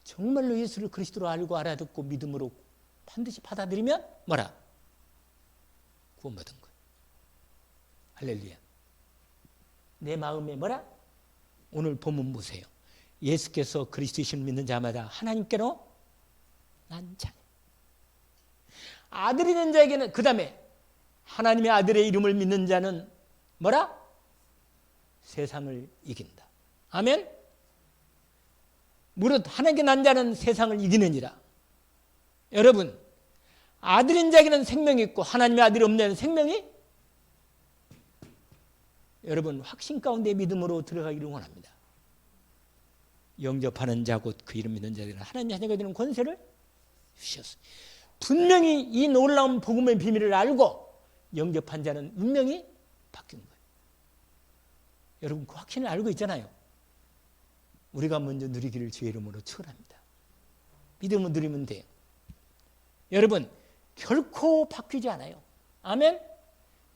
정말로 예수를 그리스도로 알고 알아듣고 믿음으로 반드시 받아들이면 뭐라? 구원받은 거예요. 할렐루야. 내 마음에 뭐라? 오늘 본문 보세요. 예수께서 그리스도이심을 믿는 자마다 하나님께로 난자녀. 아들이 된 자에게는 그 다음에 하나님의 아들의 이름을 믿는 자는 뭐라? 세상을 이긴다. 아멘. 무릇 하나님께 난 자는 세상을 이기느니라. 여러분 아들인 자에게는 생명이 있고 하나님의 아들이 없는 생명이 여러분 확신 가운데 믿음으로 들어가기를 원합니다. 영접하는 자 곧 그 이름 믿는 자들은 하나님의 자녀가 되는 권세를 주셨어요. 분명히 이 놀라운 복음의 비밀을 알고 영접한 자는 운명이 바뀐 거예요. 여러분 그 확신을 알고 있잖아요. 우리가 먼저 누리기를 주의 이름으로 축원합니다. 믿음으로 누리면 돼요. 여러분 결코 바뀌지 않아요. 아멘.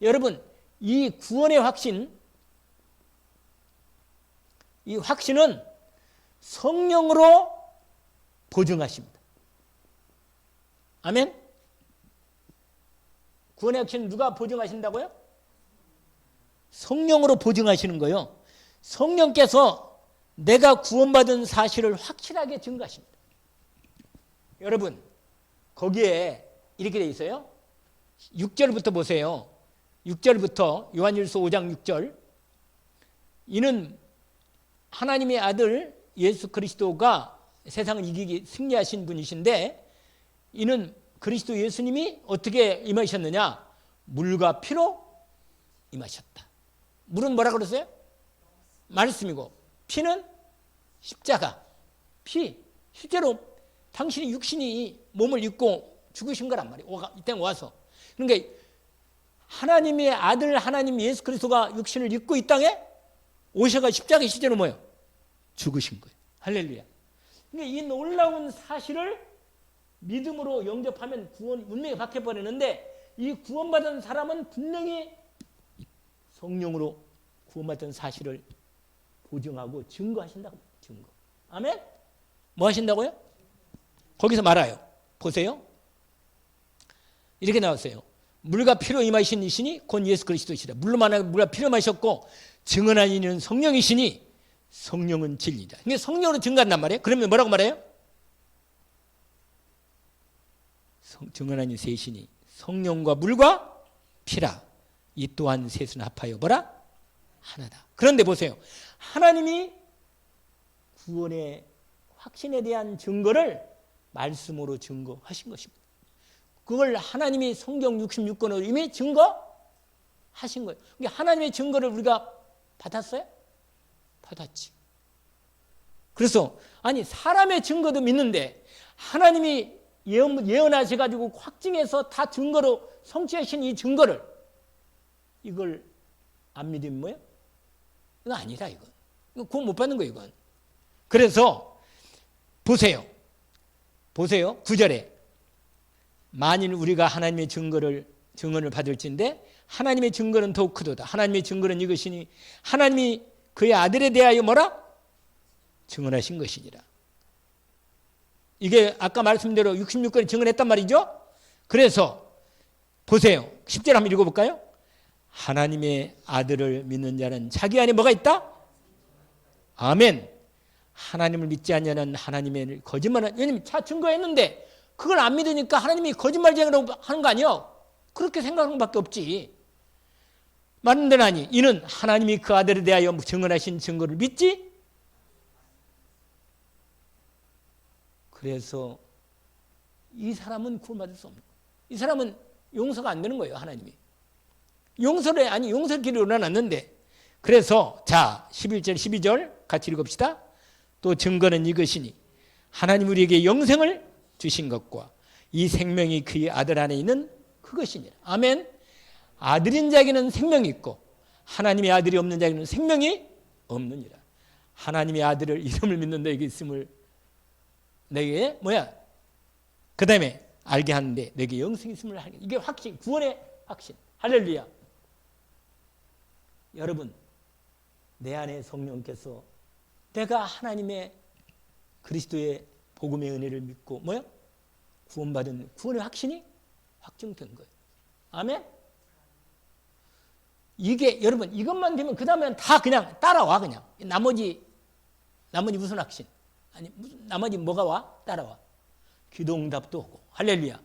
여러분 이 구원의 확신, 이 확신은 성령으로 보증하십니다. 아멘. 구원의 확신은 누가 보증하신다고요? 성령으로 보증하시는 거예요. 성령께서 내가 구원받은 사실을 확실하게 증거하십니다. 여러분 거기에 이렇게 돼 있어요. 6절부터 보세요. 6절부터 요한일서 5장 6절. 이는 하나님의 아들 예수 그리스도가 세상을 이기기 승리하신 분이신데, 이는 그리스도 예수님이 어떻게 임하셨느냐? 물과 피로 임하셨다. 물은 뭐라 그랬어요? 말씀이고, 피는 십자가. 피, 실제로 당신이 육신이 몸을 입고 죽으신 거란 말이에요. 이 땅에 와서. 그러니까 하나님의 아들 하나님 예수 그리스도가 육신을 입고 이 땅에 오셔가 십자가의 실제로 뭐예요? 죽으신 거예요. 할렐루야. 그러니까 이 놀라운 사실을 믿음으로 영접하면 구원 운명이 바뀌어버리는데, 이 구원받은 사람은 분명히 성령으로 구원받은 사실을 보증하고 증거하신다고. 증거. 아멘? 뭐 하신다고요? 거기서 말아요. 보세요. 이렇게 나왔어요. 물과 피로 임하신 이시니 곧 예수 그리스도시라. 물과 피로 마셨고 증언한 이는 성령이시니 성령은 진리다. 이게 성령으로 증거한단 말이에요. 그러면 뭐라고 말해요? 증언한 이 셋이니 성령과 물과 피라. 이 또한 셋은 합하여 뭐라? 하나다. 그런데 보세요. 하나님이 구원의 확신에 대한 증거를 말씀으로 증거하신 것입니다. 그걸 하나님이 성경 66권으로 이미 증거하신 거예요. 그러니까 하나님의 증거를 우리가 받았어요? 받았지. 그래서 아니 사람의 증거도 믿는데 하나님이 예언하셔가지고 확증해서 다 증거로 성취하신 이 증거를, 이걸 안 믿으면 뭐예요? 이거 아니라 이건. 이거 구원 못 받는 거예요, 이건. 그래서 보세요. 9절에 만일 우리가 하나님의 증언을 받을진데 하나님의 증거는 더욱 크도다. 하나님의 증거는 이것이니 하나님이 그의 아들에 대하여 뭐라? 증언하신 것이니라. 이게 아까 말씀대로 66권이 증언했단 말이죠. 그래서 보세요. 10절 한번 읽어볼까요? 하나님의 아들을 믿는 자는 자기 안에 뭐가 있다? 아멘. 하나님을 믿지 않냐는 하나님의 거짓말은, 왜냐면 다 증거했는데 그걸 안 믿으니까 하나님이 거짓말쟁이라고 하는 거 아니에요? 그렇게 생각하는 것밖에 없지. 말은대로하니 이는 하나님이 그 아들에 대하여 증언하신 증거를 믿지? 그래서 이 사람은 구원받을 수 없는 거예요. 이 사람은 용서가 안 되는 거예요. 하나님이 용서의 길을 열어놨는데. 그래서 자 11절 12절 같이 읽읍시다. 또 증거는 이것이니 하나님 우리에게 영생을 주신 것과 이 생명이 그의 아들 안에 있는 그것이니라. 아멘. 아들인 자에게는 생명이 있고 하나님의 아들이 없는 자에게는 생명이 없느니라. 하나님의 아들을 이름을 믿는 너에게 있음을 내게 그 다음에 알게 하는데 내게 영생이 있음을 알게. 이게 확신, 구원의 확신. 할렐루야. 여러분, 내 안에 성령께서 내가 하나님의 그리스도의 복음의 은혜를 믿고 구원받은 구원의 확신이 확증된 거예요. 아멘. 이게 여러분 이것만 되면 그 다음엔 다 그냥 따라와. 그냥 나머지 무슨 확신? 아니 나머지 뭐가 와? 따라와. 기도응답도 오고. 할렐루야.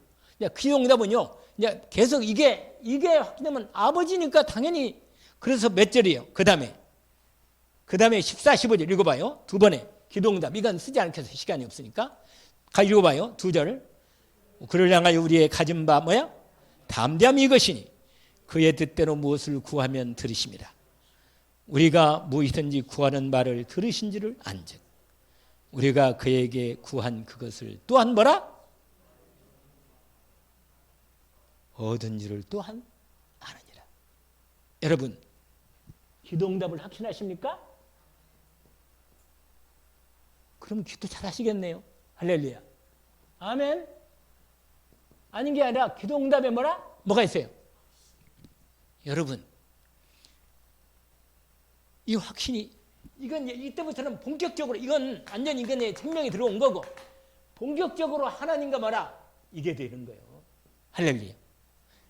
기도응답은요. 계속 이게 확신되면 아버지니까 당연히. 그래서 몇 절이에요? 그 다음에 14, 15절 읽어봐요. 두 번에 기도응답. 이건 쓰지 않겠어요. 시간이 없으니까. 읽어봐요. 두 절. 그를 향하여 우리의 가진 바 담대함이 이것이니 그의 뜻대로 무엇을 구하면 들으심이라. 우리가 무엇이든지 구하는 말을 들으신지를 안즉 우리가 그에게 구한 그것을 또한 얻은 줄을 또한 아느니라. 여러분, 기도응답을 확신하십니까? 그럼 기도 잘 하시겠네요. 할렐루야. 아멘. 아닌 게 아니라 기도 응답에 뭐가 있어요? 여러분, 이 확신이, 이건 이때부터는 본격적으로, 이건 완전히 이건 생명이 들어온 거고, 본격적으로 하나님과 이게 되는 거예요. 할렐루야.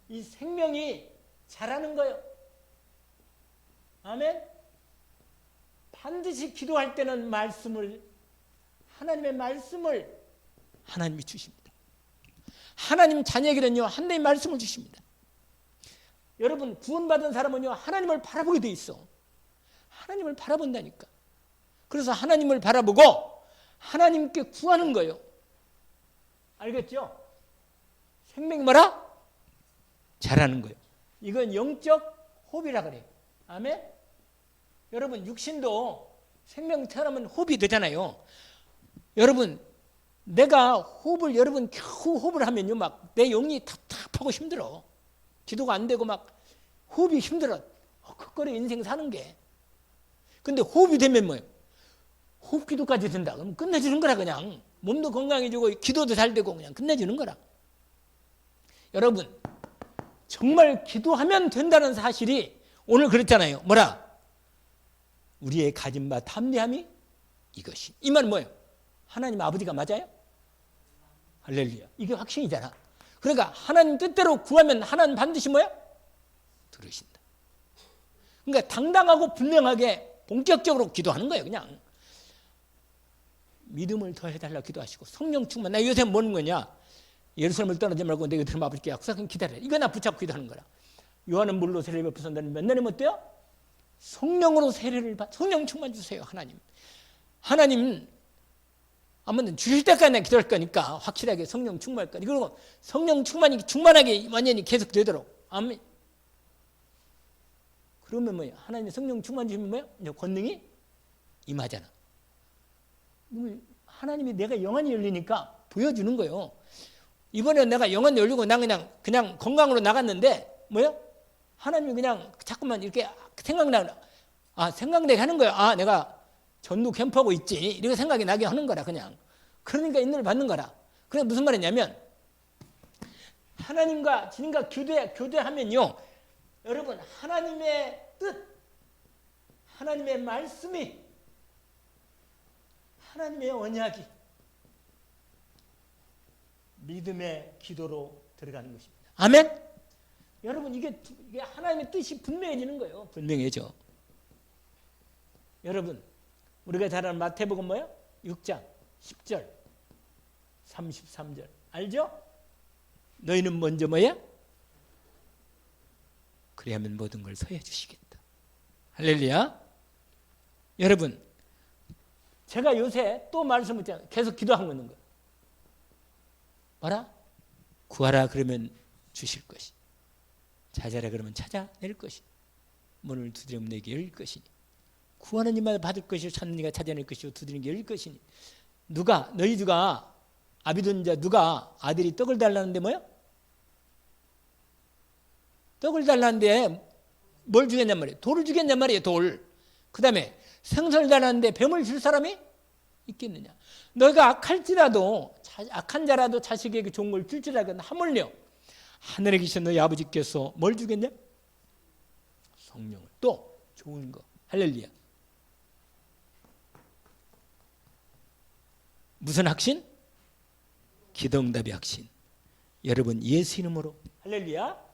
이 생명이 자라는 거예요. 아멘. 반드시 기도할 때는 하나님의 말씀을 하나님이 주십니다. 하나님 자녀에게는요, 하나님의 말씀을 주십니다. 여러분, 구원받은 사람은요, 하나님을 바라보게 돼 있어. 하나님을 바라본다니까. 그래서 하나님을 바라보고 하나님께 구하는 거예요. 알겠죠? 생명이 자라는 거예요. 이건 영적 호흡이라 그래요. 아멘? 여러분, 육신도 생명 태어나면 호흡이 되잖아요. 여러분, 내가 여러분 겨우 호흡을 하면요, 내 영이 답답하고 힘들어. 기도가 안 되고 호흡이 힘들어. 헛거려 인생 사는 게. 근데 호흡이 되면 뭐예요? 호흡 기도까지 된다. 그럼 끝내주는 거라 그냥. 몸도 건강해지고 기도도 잘 되고 그냥 끝내주는 거라. 여러분, 정말 기도하면 된다는 사실이 오늘 그랬잖아요. 우리의 가진 바 탐례함이 이것이. 이 말은 뭐예요? 하나님 아버지가 맞아요? 할렐루야. 이게 확신이잖아. 그러니까 하나님 뜻대로 구하면 하나님 반드시 들으신다. 그러니까 당당하고 분명하게 본격적으로 기도하는 거예요. 그냥 믿음을 더해달라고 기도하시고 성령 충만. 나 요새 뭐는 거냐? 예루살렘을 떠나지 말고 내가 들으면 아버지께 약속한 기다려. 이거 나 붙잡고 기도하는 거라. 요한은 물로 세례를 베푸선다는 몇 년에 못 돼요? 성령으로 세례를 성령 충만 주세요. 하나님 아무튼 주실 때까지 내가 기도할 거니까 확실하게 성령 충만할 거니까. 그리고 성령 충만하게 완전히 계속 되도록. 아멘. 그러면 하나님 성령 충만 주시면 이제 권능이 임하잖아. 하나님이 내가 영안이 열리니까 보여주는 거예요. 이번에 내가 영안이 열리고 난 그냥 건강으로 나갔는데 하나님이 그냥 자꾸만 이렇게 생각나게 하는 거야. 내가 전도 캠프하고 있지. 이렇게 생각이 나게 하는 거라 그냥. 그러니까 인도를 받는 거라. 그래 무슨 말이냐면 하나님과 주님과 교대하면요. 여러분 하나님의 뜻, 하나님의 말씀이, 하나님의 언약이 믿음의 기도로 들어가는 것입니다. 아멘? 여러분 이게 하나님의 뜻이 분명해지는 거예요. 분명해져. 여러분 우리가 잘 아는 마태복음 6장 10절 33절 알죠? 너희는 먼저 그래야만 모든 걸 서해 주시겠다. 할렐루야. 여러분 제가 요새 또 말씀을 계속 기도하고 있는 거예요. 구하라 그러면 주실 것이, 찾아라 그러면 찾아낼 것이, 문을 두드리면 내게 열릴 것이니, 구하는 이마다 받을 것이요 찾는 이가 찾아낼 것이요 두드리는 게 열릴 것이니. 너희 주가 아비든 자 누가 아들이 떡을 달라는데 떡을 달라는데 뭘 주겠냔 말이에요. 돌을 주겠냔 말이에요. 돌. 그 다음에 생선을 달라는데 뱀을 줄 사람이 있겠느냐. 너희가 악한 자라도 자식에게 좋은 걸 줄 줄 알거든. 하물며 하늘에 계신 너희 아버지께서 뭘 주겠냐? 성령을. 또 좋은 거. 할렐루야. 무슨 확신? 기도응답의 확신. 여러분 예수 이름으로 할렐루야.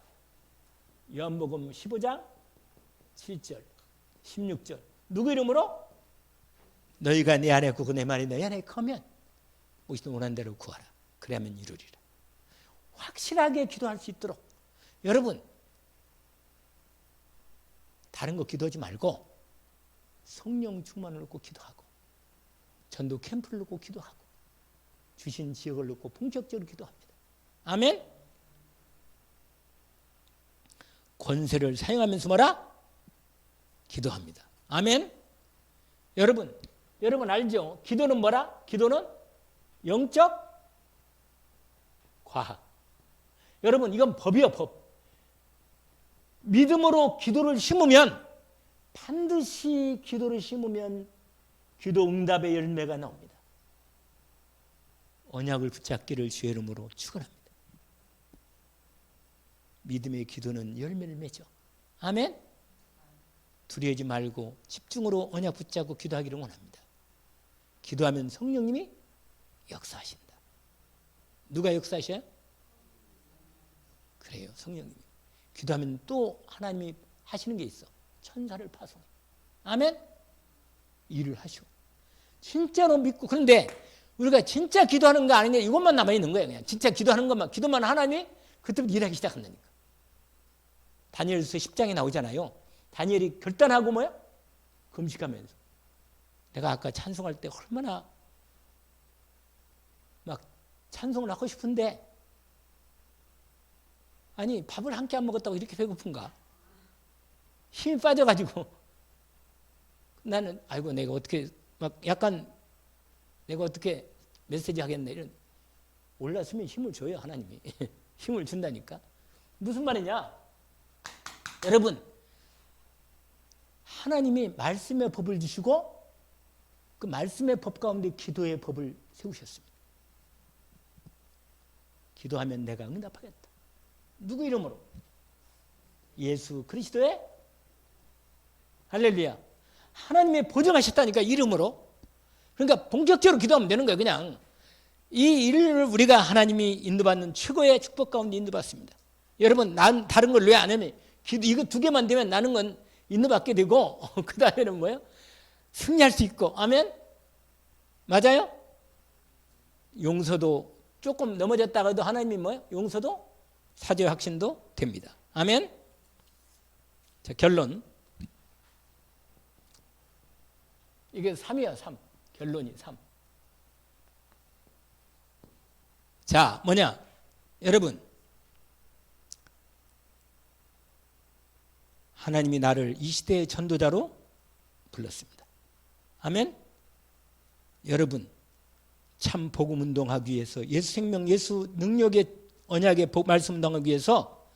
요한복음 15장 7절 16절 누구 이름으로? 너희가 내 안에 구고 내 말이 너희 안에 거면 무엇이든 원하는 대로 구하라. 그래야만 이루리라. 확실하게 기도할 수 있도록 여러분 다른 거 기도하지 말고 성령 충만을 놓고 기도하고 전도 캠프를 놓고 기도하고 주신 지역을 놓고 본격적으로 기도합니다. 아멘. 권세를 사용하면서 기도합니다. 아멘. 여러분 알죠? 기도는 기도는 영적 과학. 여러분 이건 법이요, 법. 믿음으로 기도를 심으면 반드시 기도를 심으면 기도 응답의 열매가 나옵니다. 언약을 붙잡기를 주의 이름으로 축원합니다. 믿음의 기도는 열매를 맺어. 아멘. 두려워하지 말고 집중으로 언약 붙잡고 기도하기를 원합니다. 기도하면 성령님이 역사하신다. 누가 역사하셔요? 그래요, 성령님이. 기도하면 또 하나님이 하시는 게 있어. 천사를 파송해. 아멘. 일을 하시오. 진짜로 믿고. 그런데 우리가 진짜 기도하는 거 아니냐, 이것만 남아있는 거예요. 그냥 진짜 기도하는 것만, 기도만 하나님이 그때부터 일하기 시작한다니까. 다니엘서 10장에 나오잖아요. 다니엘이 결단하고 뭐야? 금식하면서. 내가 아까 찬송할 때 얼마나 막 찬송을 하고 싶은데, 아니 밥을 한 끼 안 먹었다고 이렇게 배고픈가? 힘이 빠져가지고 나는 아이고 내가 어떻게 막 약간 내가 어떻게 메시지 하겠네, 이런. 올랐으면 힘을 줘요, 하나님이. 힘을 준다니까. 무슨 말이냐? 여러분, 하나님이 말씀의 법을 주시고 그 말씀의 법 가운데 기도의 법을 세우셨습니다. 기도하면 내가 응답하겠다. 누구 이름으로? 예수 그리스도의, 할렐루야, 하나님이 보증하셨다니까, 이름으로. 그러니까 본격적으로 기도하면 되는 거예요. 그냥 이 일을 우리가 하나님이 인도받는 최고의 축복 가운데 인도받습니다. 여러분, 난 다른 걸 왜 안 하니? 이거 두 개만 되면 나는 건 인도받게 되고 그 다음에는 뭐예요? 승리할 수 있고. 아멘. 맞아요? 용서도 조금 넘어졌다가도 하나님이 뭐예요? 용서도 사죄 확신도 됩니다. 아멘. 자, 결론. 이게 3이야, 3. 결론이 3. 자, 뭐냐? 여러분, 하나님이 나를 이 시대의 전도자로 불렀습니다. 아멘. 여러분, 참 복음 운동하기 위해서, 예수 생명, 예수 능력의 언약의 말씀 운동하기 위해서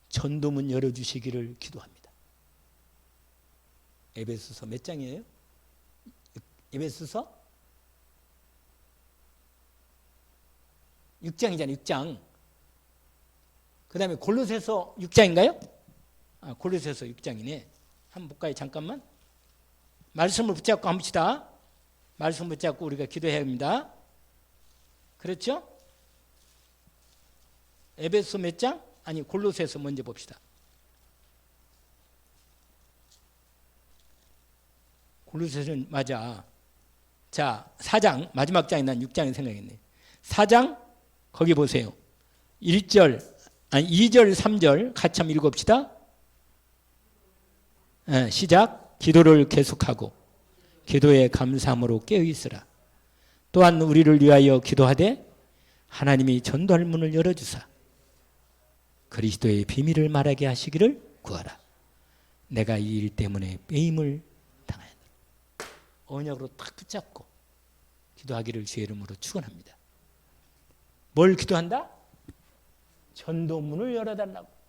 전도문 열어주시기를 기도합니다. 에베소서 몇 장이에요? 에베소서 6장이잖아요. 6장. 그 다음에 골로새서 6장인가요? 골로새서 6장이네. 한번 볼까요? 잠깐만. 말씀을 붙잡고 합시다. 말씀 붙잡고 우리가 기도해야 합니다. 그렇죠? 에베소 몇 장? 아니, 골로새서 먼저 봅시다. 골로새서는 맞아. 자, 4장, 마지막 장이 난 6장이 생각했네. 4장, 거기 보세요. 2절, 3절 같이 한번 읽어봅시다. 시작. 기도를 계속하고 기도에 감사함으로 깨어있으라. 또한 우리를 위하여 기도하되 하나님이 전도할 문을 열어주사 그리스도의 비밀을 말하게 하시기를 구하라. 내가 이 일 때문에 빼임을 당하였노라. 언약으로 딱 붙잡고 기도하기를 주의 이름으로 축원합니다. 뭘 기도한다? 전도문을 열어달라고.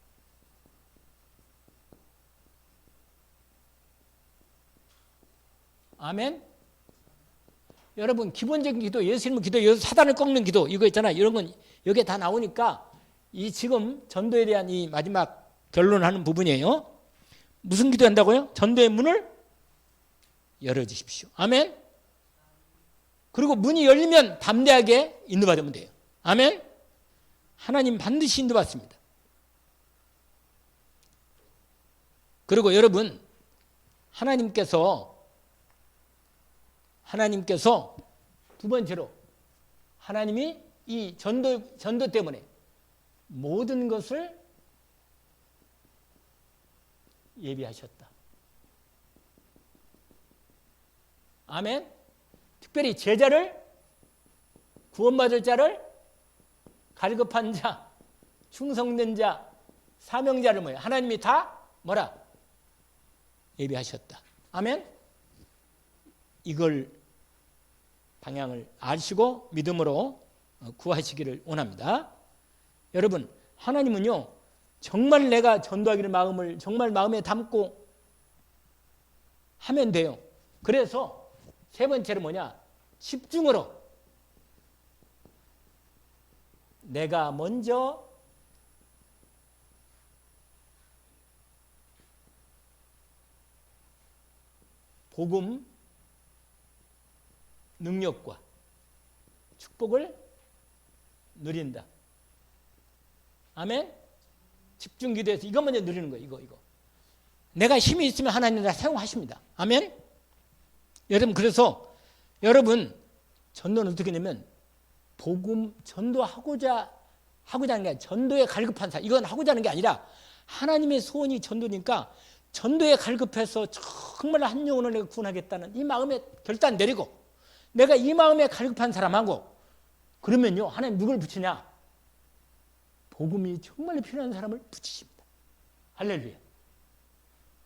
아멘. 여러분, 기본적인 기도, 예수 이름으로 기도, 사단을 꺾는 기도, 이거 있잖아요. 이런 건 여기에 다 나오니까 이 지금 전도에 대한 이 마지막 결론하는 부분이에요. 무슨 기도한다고요? 전도의 문을 열어주십시오. 아멘. 그리고 문이 열리면 담대하게 인도받으면 돼요. 아멘. 하나님 반드시 인도받습니다. 그리고 여러분, 하나님께서 두 번째로 하나님이 이 전도 때문에 모든 것을 예비하셨다. 아멘. 특별히 제자를, 구원받을 자를, 갈급한 자, 충성된 자, 사명자를 뭐예요? 하나님이 다 뭐라? 예비하셨다. 아멘. 이걸 방향을 아시고 믿음으로 구하시기를 원합니다. 여러분, 하나님은요, 정말 내가 전도하기를 정말 마음에 담고 하면 돼요. 그래서 세 번째로 뭐냐? 집중으로 내가 먼저 복음 능력과 축복을 누린다. 아멘? 집중 기도해서 이거 먼저 누리는 거예요. 이거. 내가 힘이 있으면 하나님 나 사용하십니다. 아멘? 여러분, 그래서 여러분 전도는 어떻게 하냐면 복음 전도하고자 하는 게 아니라 전도에 갈급한 사람. 이건 하고자 하는 게 아니라 하나님의 소원이 전도니까 전도에 갈급해서 정말 한 영혼을 내가 구원하겠다는 이 마음에 결단 내리고 내가 이 마음에 갈급한 사람하고 그러면요 하나님 누굴 붙이냐? 복음이 정말 필요한 사람을 붙이십니다. 할렐루야.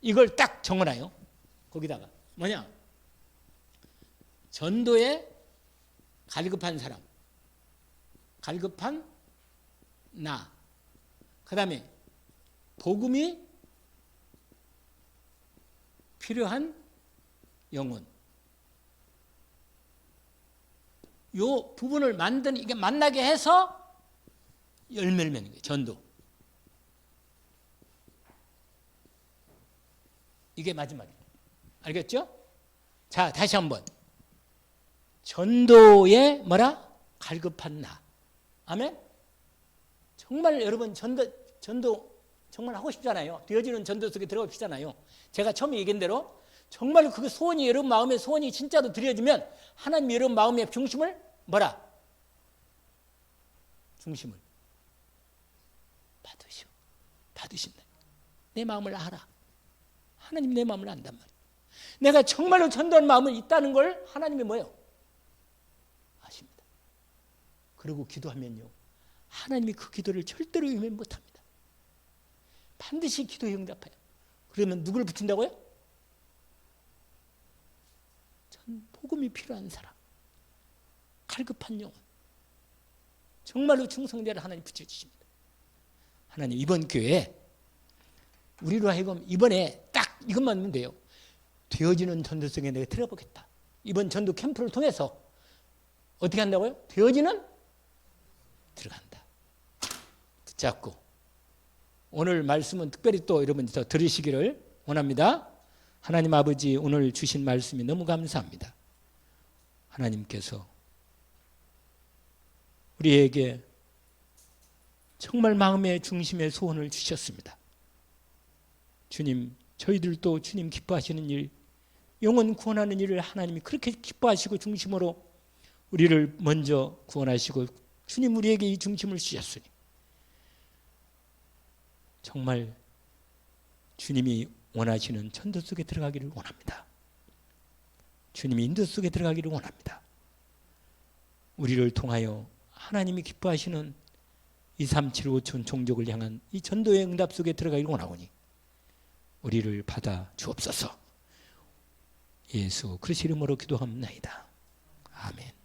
이걸 딱 정어놔요. 거기다가 뭐냐? 전도에 갈급한 사람, 갈급한 나, 그 다음에 복음이 필요한 영혼. 요 부분을 이게 만나게 해서 열매를 맺는 거예요. 전도. 이게 마지막이에요. 알겠죠? 자, 다시 한번. 전도에 뭐라? 갈급한 나. 아멘? 정말 여러분 전도 정말 하고 싶잖아요. 되어지는 전도 속에 들어가고 싶잖아요. 제가 처음에 얘기한 대로 정말 그 소원이 여러분 마음의 소원이 진짜로 드려지면 하나님 여러분 마음의 중심을 뭐라? 중심을 받으신다. 내 마음을 알아. 하나님 내 마음을 안단 말이에요. 내가 정말로 전도하는 마음이 있다는 걸 하나님이 뭐예요? 아십니다. 그리고 기도하면요. 하나님이 그 기도를 절대로 외면 못합니다. 반드시 기도에 응답해요. 그러면 누구를 붙인다고요? 전 복음이 필요한 사람. 갈급한 영혼. 정말로 충성되를 하나님 붙여주십니다. 하나님 이번 교회에 우리로 하여금 이번에 딱 이것만 하면 돼요. 되어지는 전도 속에 내가 들어보겠다. 이번 전도 캠프를 통해서 어떻게 한다고요? 되어지는 들어간다. 붙잡고 오늘 말씀은 특별히 또 여러분 더 들으시기를 원합니다. 하나님 아버지 오늘 주신 말씀이 너무 감사합니다. 하나님께서 우리에게 정말 마음의 중심의 소원을 주셨습니다. 주님, 저희들도 주님 기뻐하시는 일, 영혼 구원하는 일을 하나님이 그렇게 기뻐하시고 중심으로 우리를 먼저 구원하시고 주님 우리에게 이 중심을 주셨으니 정말 주님이 원하시는 전도 속에 들어가기를 원합니다. 주님이 인도 속에 들어가기를 원합니다. 우리를 통하여 하나님이 기뻐하시는 2375촌 종족을 향한 이 전도의 응답 속에 들어가기를 원하오니 우리를 받아 주옵소서. 예수 그리스도 이름으로 기도합니다. 아멘.